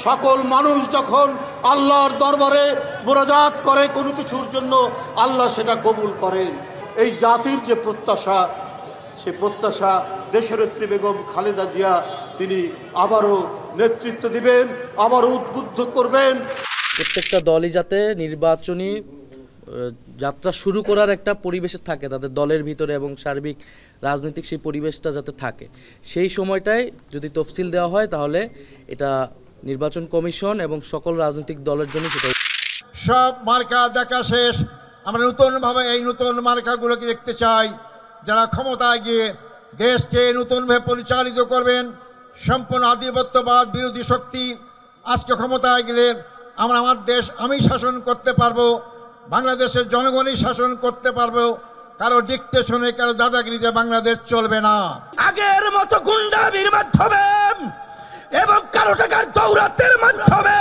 সকল মানুষ যখন আল্লাহর দরবারে মুরাজাত করে কোনো কিছুর জন্য, আল্লাহ সেটা কবুল করেন। এই জাতির যে প্রত্যাশা, সে প্রত্যাশা দেশনেত্রী বেগম খালেদা জিয়া তিনি আবারও নেতৃত্ব দিবেন, আবারও উদ্বুদ্ধ করবেন। প্রত্যেকটা দলই যাতে নির্বাচনী যাত্রা শুরু করার একটা পরিবেশে থাকে, তাদের দলের ভিতরে এবং সার্বিক রাজনৈতিক সেই পরিবেশটা যাতে থাকে, সেই সময়টায় যদি তফসিল দেওয়া হয় তাহলে এটা নির্বাচন কমিশন এবং সকল রাজনৈতিক দলের জন্য সেটা। সব মার্কা দেখা শেষ, আমরা নতুনভাবে এই নতুন মার্কাগুলোকে দেখতে চাই, যারা ক্ষমতায় গিয়ে দেশকে নতুনভাবে পরিচালিত করবেন। সম্পূর্ণ আধিপত্যবাদ বিরোধী শক্তি আজকে ক্ষমতায় গেলে আমরা আমার দেশ আমি শাসন করতে পারবো, বাংলাদেশের জনগণই শাসন করতে পারবো। কারো ডিকটেশনে, কারো দাদাগিরিতে বাংলাদেশ চলবে না। আগের মতো গুন্ডামির মাধ্যমে এবং কালো টাকার দৌরাত্মের মাধ্যমে